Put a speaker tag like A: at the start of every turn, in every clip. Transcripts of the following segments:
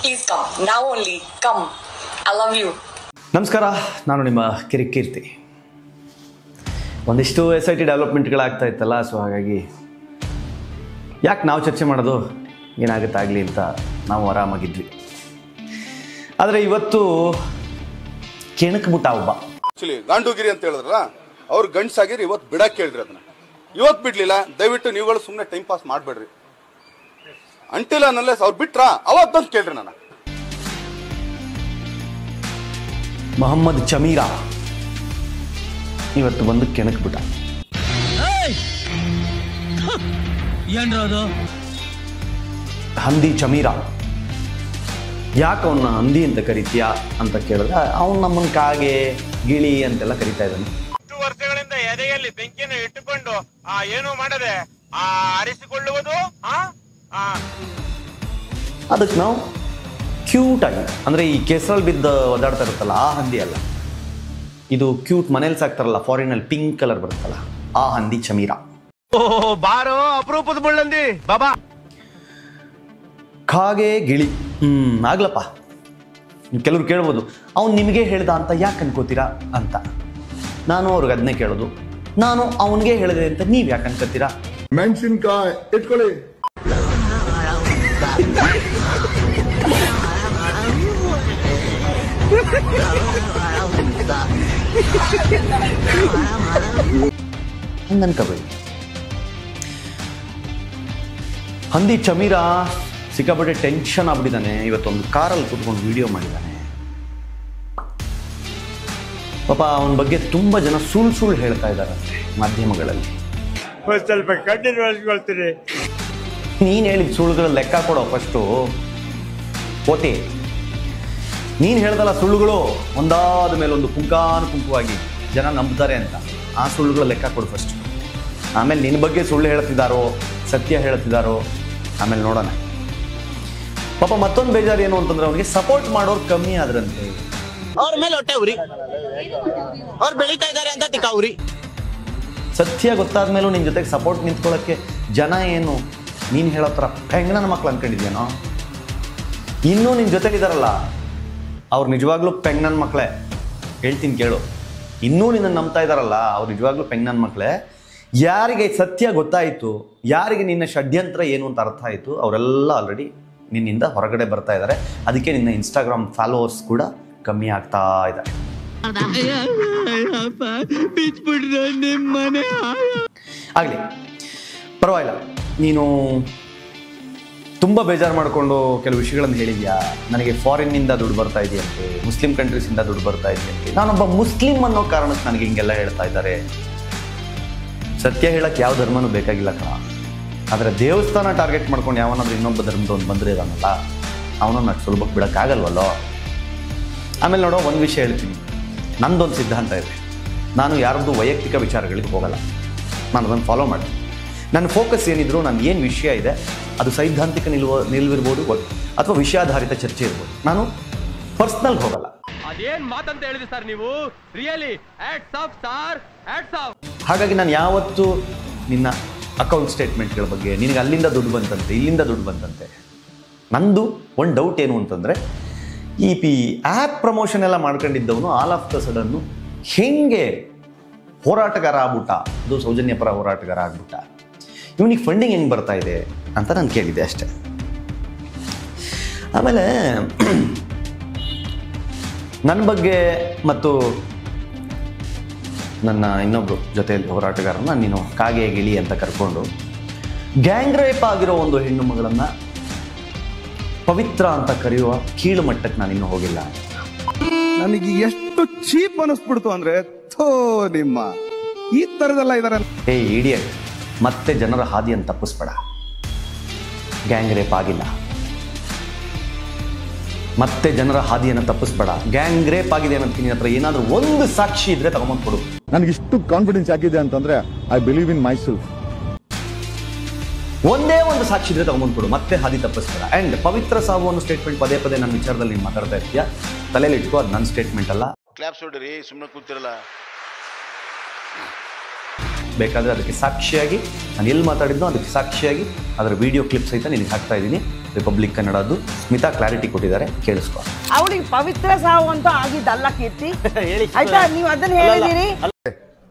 A: Please come. Now only. Come. I love you.
B: ನಮಸ್ಕಾರ, ನಾನು ನಿಮ್ಮ ಕಿರಿಕೀರ್ತಿ. ಒಂದಿಷ್ಟು SIT ಡೆವಲಪ್ಮೆಂಟ್ಗಳಾಗ್ತಾ ಇತ್ತಲ್ಲ, ಸೊ ಹಾಗಾಗಿ ಯಾಕೆ ನಾವು ಚರ್ಚೆ ಮಾಡೋದು, ಏನಾಗುತ್ತಾಗಲಿ ಅಂತ ನಾವು ಆರಾಮಾಗಿದ್ವಿ. ಆದರೆ ಇವತ್ತು ಕೆಣಕ್ಬಿಟ್ಟ ಒಬ್ಬ.
C: ಆಕ್ಚುಲಿ ಗಾಂಡುಗಿರಿ ಅಂತ ಹೇಳಿದ್ರಲ್ಲ, ಅವ್ರು ಗಂಡ್ಸಾಗಿರಿ ಇವತ್ತು ಬಿಡಕ್ಕೆ ಹೇಳ್ರಿ. ಅದನ್ನ ಇವತ್ತು ಬಿಡ್ಲಿಲ್ಲ. ದಯವಿಟ್ಟು ನೀವುಗಳು ಸುಮ್ಮನೆ ಟೈಮ್ ಪಾಸ್ ಮಾಡಬೇಡ್ರಿ. ಅಂಟಿಲ್ಲ ಅನ್ಲೆಸ್ ಅವ್ರು ಬಿಟ್ರ ಅವತ್ತು ಬಂದು ಕೇಳ್ರಿ. ನಾನು
B: ಮೊಹಮ್ಮದ್ ಚಮೀರಾ ಇವತ್ತು ಬಂದು ಕೆಣಕ್ಬಿಟ್ಟ. ಹಂದಿ ಚಮೀರಾ, ಯಾಕೆ ಅವನ್ನ ಹಂದಿ ಅಂತ ಕರಿತೀಯಾ ಅಂತ ಕೇಳಿದ್ರೆ ಅವನು ನಮ್ಮನ್ನ ಕಾಗೆ ಗಿಳಿ ಅಂತೆಲ್ಲ ಕರಿತಾ ಇದ್ದಾನೆ.
D: ವರ್ಷಗಳಿಂದ ಎದೆಯಲ್ಲಿ ಬೆಂಕಿಯನ್ನು ಇಟ್ಟುಕೊಂಡು ಏನು ಮಾಡದೆ ಆರಿಸಿಕೊಳ್ಳುವುದು.
B: ಅದಕ್ಕೆ ನಾವು ಕ್ಯೂಟ್ ಆಗಿ, ಅಂದ್ರೆ ಈ ಕೆಸರಲ್ಲಿ ಬಿದ್ದ ಒದಾಡ್ತಾ ಇರುತ್ತಲ್ಲ ಆ ಹಂದಿ ಅಲ್ಲ, ಇದು ಕ್ಯೂಟ್ ಮನೇಲಿ ಸಾಕ್ತಾರಲ್ಲ ಫಾರಿನಲ್ಲಿ ಪಿಂಕ್ ಕಲರ್ ಬರುತ್ತಲ್ಲ ಆ ಹಂದಿ ಚಮೀರಾ.
D: ಬಾರೋ ಅಪರೂಪದ ಮುಳ್ಳಂದಿ ಬಾಬಾ.
B: ಕಾಗೆ ಗಿಳಿ, ಆಗ್ಲಪ್ಪ. ಕೆಲವ್ರು ಕೇಳ್ಬೋದು, ಅವ್ನು ನಿಮಗೆ ಹೇಳ್ದ ಅಂತ ಯಾಕೆ ಅನ್ಕೋತೀರಾ ಅಂತ. ನಾನು ಅವ್ರಿಗೆ ಅದನ್ನೇ ಕೇಳೋದು, ನಾನು ಅವನಿಗೆ ಹೇಳಿದೆ ಅಂತ ನೀವ್ ಯಾಕೆ ಅನ್ಕೋತೀರಾ?
C: ಮೆಣಸಿನ್ಕಾಯಿ ಇಟ್ಕೊಳ್ಳಿ.
B: ಹಂಗನ್ಕೋಬೇಡಿ. ಹಂದಿ ಚಮೀರಾ ಸಿಕ್ಕಾಪಟ್ಟೆ ಟೆನ್ಷನ್ ಆಗ್ಬಿಟ್ಟಿದ್ದಾನೆ. ಇವತ್ತೊಂದು ಕಾರಲ್ಲಿ ಕೂತ್ಕೊಂಡು ವಿಡಿಯೋ ಮಾಡಿದ್ದಾನೆ. ಪಾಪ ಅವನ ಬಗ್ಗೆ ತುಂಬಾ ಜನ ಸುಳ್ಳು ಹೇಳ್ತಾ ಇದ್ದಾರೆ ಮಾಧ್ಯಮಗಳಲ್ಲಿ.
D: ಸ್ವಲ್ಪ ಕಣ್ಣಿನ ಒಳಸ್ಕೊಳ್ತೀರಿ.
B: ನೀನ್ ಹೇಳಿದ ಸುಳ್ಳುಗಳ ಲೆಕ್ಕ ಕೊಡೋ ಫಸ್ಟು. ಓತಿ, ನೀನ್ ಹೇಳ್ದಲ್ಲ ಸುಳ್ಳುಗಳು ಒಂದಾದ ಮೇಲೆ ಒಂದು ಕುಂಕುವಾಗಿ ಜನ ನಂಬ್ತಾರೆ ಅಂತ, ಆ ಸುಳ್ಳುಗಳ ಲೆಕ್ಕ ಕೊಡು ಫಸ್ಟ್. ಆಮೇಲೆ ನಿನ್ನ ಬಗ್ಗೆ ಸುಳ್ಳು ಹೇಳ್ತಿದ್ದಾರೋ ಸತ್ಯ ಹೇಳ್ತಿದ್ದಾರೋ ಆಮೇಲೆ ನೋಡೋಣ. ಪಾಪ ಮತ್ತೊಂದು ಬೇಜಾರು ಏನು ಅಂತಂದ್ರೆ, ಅವನಿಗೆ ಸಪೋರ್ಟ್ ಮಾಡೋರು ಕಮ್ಮಿ ಆದ್ರಂತೆ.
E: ಅವ್ರ ಮೇಲೆ ಹೊಟ್ಟೆ ಉರಿ, ಅವ್ರು ಬೆಳೀತಾ ಇದ್ದಾರೆ ಅಂತ ತಿಕ್ಕಾವ್ರಿ.
B: ಸತ್ಯ ಗೊತ್ತಾದ್ಮೇಲೂ ನಿನ್ ಜೊತೆಗೆ ಸಪೋರ್ಟ್ ನಿಂತ್ಕೊಳ್ಳೋಕ್ಕೆ ಜನ ಏನು ನೀನು ಹೇಳೋ ಥರ ಹೆಂಗನ ಮಕ್ಳು ಅನ್ಕೊಂಡಿದ್ಯೇನೋ? ಇನ್ನೂ ನಿನ್ನ ಜೊತೆಗಿದಾರಲ್ಲ ಅವ್ರು ನಿಜವಾಗ್ಲೂ ಪೆಂಗ್ನನ್ ಮಕ್ಕಳೇ. ಹೇಳ್ತೀನಿ ಕೇಳು, ಇನ್ನೂ ನಿನ್ನ ನಂಬ್ತಾ ಇದ್ದಾರಲ್ಲ ಅವ್ರು ನಿಜವಾಗ್ಲೂ ಪೆಂಗ್ನನ್ ಮಕ್ಕಳೇ. ಯಾರಿಗೆ ಸತ್ಯ ಗೊತ್ತಾಯಿತು, ಯಾರಿಗೆ ನಿನ್ನ ಷಡ್ಯಂತ್ರ ಏನು ಅಂತ ಅರ್ಥ ಆಯಿತು, ಅವರೆಲ್ಲ ಆಲ್ರೆಡಿ ನಿನ್ನಿಂದ ಹೊರಗಡೆ ಬರ್ತಾ ಇದ್ದಾರೆ. ಅದಕ್ಕೆ ನಿನ್ನ ಇನ್ಸ್ಟಾಗ್ರಾಮ್ ಫಾಲೋವರ್ಸ್ ಕೂಡ ಕಮ್ಮಿ ಆಗ್ತಾ ಇದ್ದಾರೆ. ಆಗಲಿ, ಪರವಾಗಿಲ್ಲ. ನೀನು ತುಂಬ ಬೇಜಾರು ಮಾಡಿಕೊಂಡು ಕೆಲವು ವಿಷಯಗಳನ್ನು ಹೇಳಿದ್ಯಾ. ನನಗೆ ಫಾರಿನ್ನಿಂದ ದುಡ್ಡು ಬರ್ತಾ ಇದೆಯಂತೆ, ಮುಸ್ಲಿಂ ಕಂಟ್ರೀಸಿಂದ ದುಡ್ಡು ಬರ್ತಾ ಇದೆಯಂತೆ. ನಾನೊಬ್ಬ ಮುಸ್ಲಿಂ ಅನ್ನೋ ಕಾರಣಕ್ಕೆ ನನಗೆ ಹಿಂಗೆಲ್ಲ ಹೇಳ್ತಾ ಇದ್ದಾರೆ. ಸತ್ಯ ಹೇಳಕ್ಕೆ ಯಾವ ಧರ್ಮನೂ ಬೇಕಾಗಿಲ್ಲ ಕಣ. ಆದರೆ ದೇವಸ್ಥಾನ ಟಾರ್ಗೆಟ್ ಮಾಡ್ಕೊಂಡು ಯಾವನಾದ್ರೂ ಇನ್ನೊಬ್ಬ ಧರ್ಮದವನು ಬಂದರೆ ಇದಾನಲ್ಲ, ಅವನನ್ನು ಅಷ್ಟು ಸುಲಭಕ್ಕೆ ಬಿಡೋಕ್ಕಾಗಲ್ವಲ್ಲೋ. ಆಮೇಲೆ ನೋಡೋ, ಒಂದು ವಿಷಯ ಹೇಳ್ತೀನಿ. ನಂದೊಂದು ಸಿದ್ಧಾಂತ ಇದೆ. ನಾನು ಯಾರದ್ದು ವೈಯಕ್ತಿಕ ವಿಚಾರಗಳಿಗೆ ಹೋಗಲ್ಲ. ನಾನು ಅದನ್ನು ಫಾಲೋ ಮಾಡ್ತೀನಿ. ನನ್ನ ಫೋಕಸ್ ಏನಿದ್ರು, ನಾನು ಏನು ವಿಷಯ ಇದೆ ಅದು ಸೈದ್ಧಾಂತಿಕ ನಿಲುವಿರ್ಬೋದು ಅಥವಾ ವಿಷಯಾಧಾರಿತ ಚರ್ಚೆ ಇರ್ಬೋದು. ನಾನು ಪರ್ಸ್ನಲ್ಗೆ ಹೋಗಲ್ಲ.
D: ಅದೇನ್ ಮಾತಂತ ಹೇಳಿದ್ರಿ ಸರ್ ನೀವು? Really hats off sir, hats off.
B: ಹಾಗಾಗಿ ನಾನು ಯಾವತ್ತೂ ನಿನ್ನ ಅಕೌಂಟ್ ಸ್ಟೇಟ್ಮೆಂಟ್ಗಳ ಬಗ್ಗೆ, ನಿನಗೆ ಅಲ್ಲಿಂದ ದುಡ್ಡು ಬಂತಂತೆ ಇಲ್ಲಿಂದ ದುಡ್ಡು ಬಂತಂತೆ, ನಂದು ಒಂದು ಡೌಟ್ ಏನು ಅಂತಂದರೆ, ಈ ಆ್ಯಪ್ ಪ್ರಮೋಷನ್ ಎಲ್ಲ ಮಾಡ್ಕೊಂಡಿದ್ದವನು ಆಲ್ ಆಫ್ ದ ಸಡನ್ನು ಹೆಂಗೆ ಹೋರಾಟಗಾರ ಆಗ್ಬಿಟ್ಟ, ಅದು ಸೌಜನ್ಯ ಪರ ಹೋರಾಟಗಾರ ಆಗ್ಬಿಟ್ಟ, ಇವನಿಗೆ ಫಂಡಿಂಗ್ ಹೆಂಗೆ ಬರ್ತಾ ಇದೆ ಅಂತ ನಾನು ಕೇಳಿದೆ ಅಷ್ಟೆ. ಆಮೇಲೆ ನನ್ನ ಬಗ್ಗೆ ಮತ್ತು ನನ್ನ ಇನ್ನೊಬ್ಬರು ಜೊತೆಯಲ್ಲಿ ಹೋರಾಟಗಾರನ ನೀನು ಕಾಗೆ ಗಿಳಿ ಅಂತ ಕರ್ಕೊಂಡು ಗ್ಯಾಂಗ್ ರೇಪ್ ಆಗಿರೋ ಒಂದು ಹೆಣ್ಣು ಮಗಳನ್ನು ಪವಿತ್ರ ಅಂತ ಕರೆಯುವ ಕೀಳು ಮಟ್ಟಕ್ಕೆ ನಾನು ಇನ್ನೂ ಹೋಗಿಲ್ಲ.
C: ನನಗೆ ಎಷ್ಟು ಚೀಪ್ ಅನಿಸ್ಬಿಡ್ತು ಅಂದ್ರೆ, ಥೋ ನಿಮ್ಮ ಈ ತರದೆಲ್ಲ ಇದಾರೆ.
B: ಹೇ ಇಡಿಯಟ್, ಮತ್ತೆ ಜನರ ಹಾದಿಯನ್ನು ತಪ್ಪಿಸ್ಬೇಡ. ಗ್ಯಾಂಗ್ ರೇಪ್ ಆಗಿಲ್ಲ, ಮತ್ತೆ ಜನರ ಹಾದಿಯನ್ನು ತಪ್ಪಿಸ್ಬೇಡ. ಗ್ಯಾಂಗ್ ರೇಪ್ ಆಗಿದೆ ಅನ್ನೋದಕ್ಕೆ ನಿನ್ನ ಹತ್ರ ಏನಾದರೂ ಒಂದು ಸಾಕ್ಷಿ ಇದ್ರೆ ತಗೊಂಬಂದು ಕೊಡು.
F: ನನಗಿಷ್ಟು ಕಾನ್ಫಿಡೆನ್ಸ್ ಯಾಕಿದೆ ಅಂತಂದ್ರೆ, I believe in my self.
B: ಒಂದೇ ಒಂದು ಸಾಕ್ಷಿ ಇದ್ರೆ ತಗೊಂಬಂದು ಕೊಡು, ಮತ್ತೆ ಹಾದಿ ತಪ್ಪಿಸ್ಬೇಡ. ಆ್ಯಂಡ್ ಪವಿತ್ರ ಸಾವು ಅನ್ನೋ ಸ್ಟೇಟ್ಮೆಂಟ್ ಪದೇ ಪದೇ ನನ್ನ ವಿಚಾರದಲ್ಲಿ ನೀನು ಮಾತಾಡ್ತಾ ಇರ್ತೀಯ. ತಲೆಯಲ್ಲಿ ಇಟ್ಕೋ, ಅದು ನನ್ನ ಸ್ಟೇಟ್ಮೆಂಟ್ ಅಲ್ಲ.
G: ಕ್ಲಾಪ್ಸ್ ಹೊಡ್ರಿ, ಸುಮ್ಮನೆ ಕೂತಿರಲ್ಲ.
B: ಬೇಕಾದರೆ ಅದಕ್ಕೆ ಸಾಕ್ಷಿಯಾಗಿ ನಾನು ಎಲ್ಲಿ ಮಾತಾಡಿದ್ನೋ ಅದಕ್ಕೆ ಸಾಕ್ಷಿಯಾಗಿ ಅದರ ವಿಡಿಯೋ ಕ್ಲಿಪ್ ಸಹಿತ ನಿನಗೆ ಹಾಕ್ತಾ ಇದ್ದೀನಿ. ರಿಪಬ್ಲಿಕ್ ಕನ್ನಡದ್ದು ಸ್ಮಿತಾ ಕ್ಲಾರಿಟಿ ಕೊಟ್ಟಿದ್ದಾರೆ, ಕೇಳಿಸ್ಕೊ.
G: ಅವಳಿಗೆ ಪವಿತ್ರ ಸಾವು ಅಂತ ಆಗಿದ್ದಲ್ಲ ಕೀರ್ತಿ, ಆಯ್ತಾ? ನೀವು ಅದನ್ನ ಹೇಳಿದಿರಿ.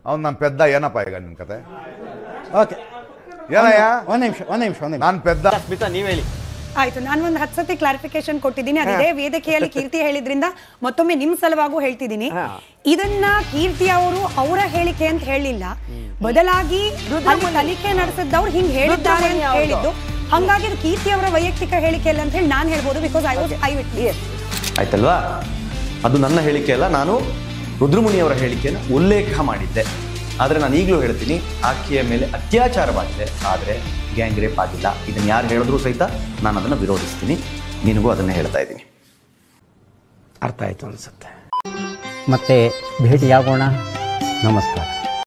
F: ಅವ್ನು ನನ್ನ ಪೆದ್ದ ಏನಪ್ಪ ಈಗ ನಿನ್ನ ಕತೆ?
H: ಓಕೆ,
F: ಏನಯ್ಯ?
H: ಒಂದ್ ನಿಮಿಷ
F: ನಾನು ಪೆದ್ದ.
B: ಸ್ಮಿತಾ ನೀವು ಹೇಳಿ.
I: ಆಯ್ತು, ನಾನು ಒಂದು 10 ಸತಿ ಕ್ಲಾರಿಫಿಕೇಶನ್ ಕೊಟ್ಟಿದ್ದೀನಿ. ಅದೇ ವೇದಿಕೆಯಲ್ಲಿ ಕೀರ್ತಿ ಹೇಳಿದ್ರಿಂದ ಮತ್ತೊಮ್ಮೆ ನಿಮ್ ಸಲುವಾಗೂ ಹೇಳ್ತಿದ್ದೀನಿ. ಇದನ್ನ ಕೀರ್ತಿ ಅವರು ಅವರ ಹೇಳಿಕೆ ಅಂತ ಹೇಳಿಲ್ಲ, ಬದಲಾಗಿ ತನಿಖೆ ನಡೆಸಿದ್ದವ್ರು ಹಿಂಗ್ ಹೇಳಿದ್ದಾರೆ ಅಂತ ಹೇಳಿದ್ದು. ಹಂಗಾಗಿ ಅದು ಕೀರ್ತಿ ಅವರ ವೈಯಕ್ತಿಕ ಹೇಳಿಕೆ ಅಲ್ಲ ಅಂತ ಹೇಳಿ ನಾನು ಹೇಳ್ಬೋದು, ಬಿಕಾಸ್ ಐ ವಿಟ್ನೆಸ್.
B: ಆಯ್ತಲ್ವಾ? ಅದು ನನ್ನ ಹೇಳಿಕೆ ಅಲ್ಲ, ನಾನು ರುದ್ರಮುನಿಯವರ ಹೇಳಿಕೆಯನ್ನು ಉಲ್ಲೇಖ ಮಾಡಿದ್ದೆ. ಆದರೆ ನಾನು ಈಗಲೂ ಹೇಳ್ತೀನಿ, ಆಕೆಯ ಮೇಲೆ ಅತ್ಯಾಚಾರವಾಗಿದೆ, ಆದರೆ ಗ್ಯಾಂಗ್ ರೇಪ್ ಆಗಿಲ್ಲ. ಇದನ್ನು ಯಾರು ಹೇಳಿದ್ರು ಸಹಿತ ನಾನು ಅದನ್ನು ವಿರೋಧಿಸ್ತೀನಿ. ನಿನಗೂ ಅದನ್ನು ಹೇಳ್ತಾ ಇದ್ದೀನಿ.
H: ಅರ್ಥ ಆಯ್ತು ಅನ್ಸುತ್ತೆ. ಮತ್ತೆ ಭೇಟಿಯಾಗೋಣ. ನಮಸ್ಕಾರ.